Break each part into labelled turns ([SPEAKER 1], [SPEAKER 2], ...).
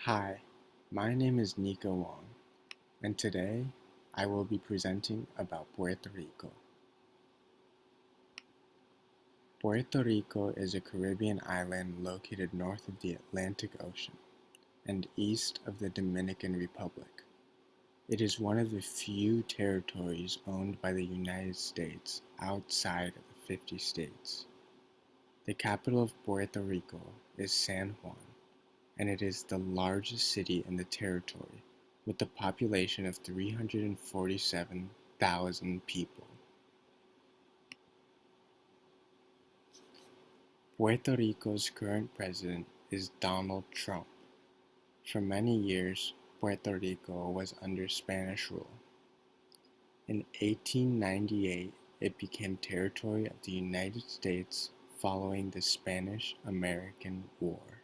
[SPEAKER 1] Hi, my name is Nico Wong, and today I will be presenting about Puerto Rico. Puerto Rico is a Caribbean island located north of the Atlantic Ocean and east of the Dominican Republic. It is one of the few territories owned by the United States outside of the 50 states. The capital of Puerto Rico is San Juan, and it is the largest city in the territory, with a population of 347,000 people. Puerto Rico's current president is Donald Trump. For many years, Puerto Rico was under Spanish rule. In 1898, it became territory of the United States following the Spanish-American War.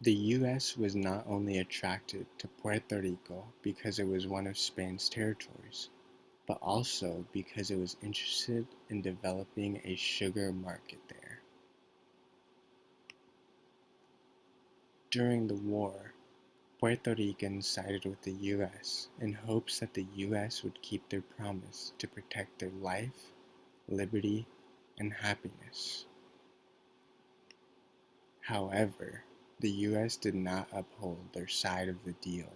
[SPEAKER 1] The U.S. was not only attracted to Puerto Rico because it was one of Spain's territories, but also because it was interested in developing a sugar market there. During the war, Puerto Ricans sided with the U.S. in hopes that the U.S. would keep their promise to protect their life, liberty, and happiness. However, the U.S. did not uphold their side of the deal.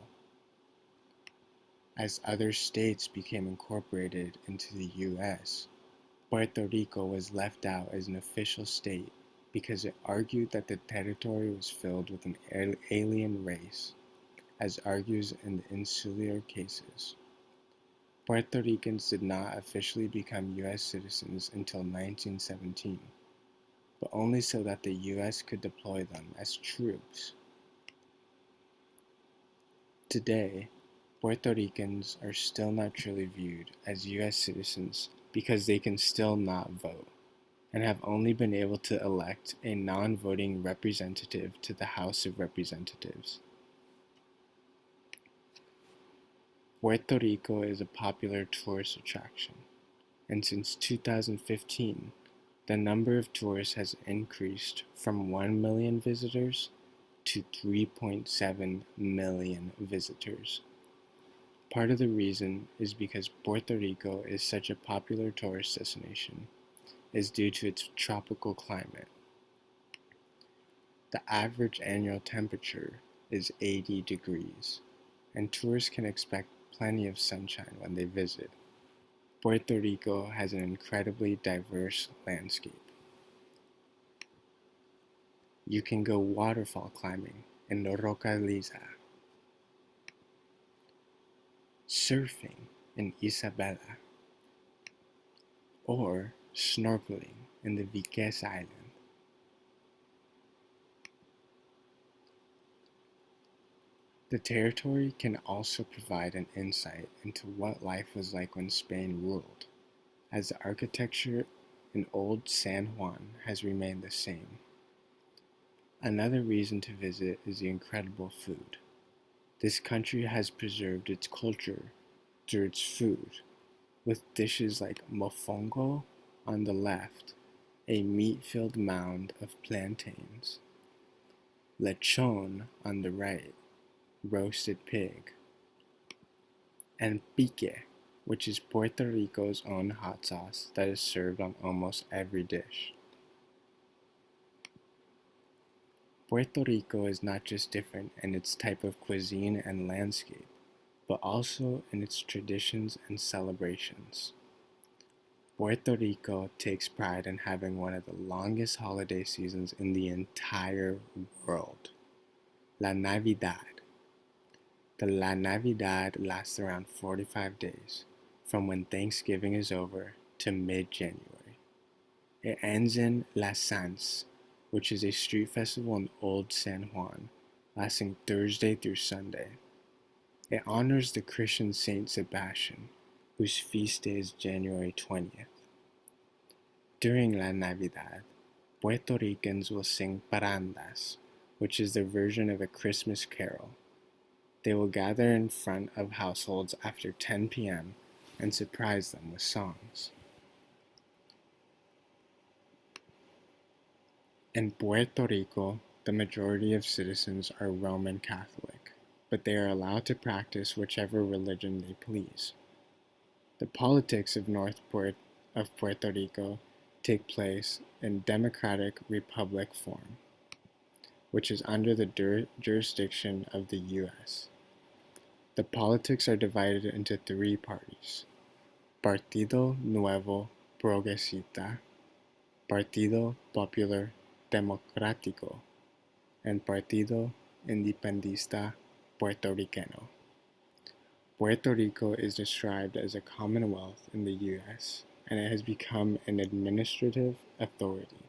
[SPEAKER 1] As other states became incorporated into the U.S., Puerto Rico was left out as an official state because it argued that the territory was filled with an alien race, as argues in the insular cases. Puerto Ricans did not officially become U.S. citizens until 1917, but only so that the U.S. could deploy them as troops. Today, Puerto Ricans are still not truly viewed as U.S. citizens because they can still not vote, and have only been able to elect a non-voting representative to the House of Representatives. Puerto Rico is a popular tourist attraction, and since 2015, the number of tourists has increased from 1 million visitors to 3.7 million visitors. Part of the reason is because Puerto Rico is such a popular tourist destination is due to its tropical climate. The average annual temperature is 80 degrees, and tourists can expect plenty of sunshine when they visit. Puerto Rico has an incredibly diverse landscape. You can go waterfall climbing in Roca Lisa, surfing in Isabela, or snorkeling in the Vieques Island. The territory can also provide an insight into what life was like when Spain ruled, as the architecture in old San Juan has remained the same. Another reason to visit is the incredible food. This country has preserved its culture through its food, with dishes like mofongo on the left, a meat-filled mound of plantains, lechon on the right, roasted pig, and pique, which is Puerto Rico's own hot sauce that is served on almost every dish. Puerto Rico is not just different in its type of cuisine and landscape, but also in its traditions and celebrations. Puerto Rico takes pride in having one of the longest holiday seasons in the entire world, La Navidad. The La Navidad lasts around 45 days, from when Thanksgiving is over to mid-January. It ends in La Sans, which is a street festival in Old San Juan, lasting Thursday through Sunday. It honors the Christian Saint Sebastian, whose feast day is January 20th. During La Navidad, Puerto Ricans will sing parandas, which is their version of a Christmas carol. They will gather in front of households after 10 p.m. and surprise them with songs. In Puerto Rico, the majority of citizens are Roman Catholic, but they are allowed to practice whichever religion they please. The politics of Puerto Rico take place in democratic republic form, which is under the jurisdiction of the U.S. The politics are divided into three parties: Partido Nuevo Progresista, Partido Popular Democrático, and Partido Independentista Puertorriqueño. Puerto Rico is described as a commonwealth in the U.S., and it has become an administrative authority.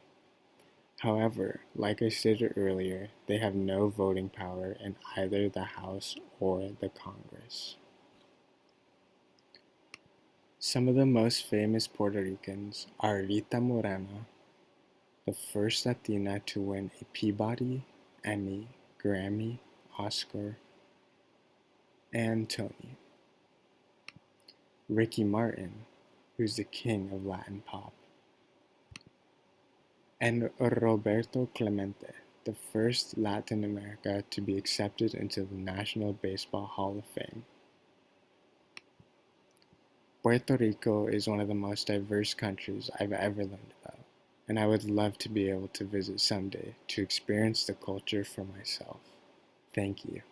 [SPEAKER 1] However, like I stated earlier, they have no voting power in either the House or the Congress. Some of the most famous Puerto Ricans are Rita Moreno, the first Latina to win a Peabody, Emmy, Grammy, Oscar, and Tony; Ricky Martin, who's the king of Latin pop; and Roberto Clemente, the first Latin America to be accepted into the National Baseball Hall of Fame. Puerto Rico is one of the most diverse countries I've ever learned about, and I would love to be able to visit someday to experience the culture for myself. Thank you.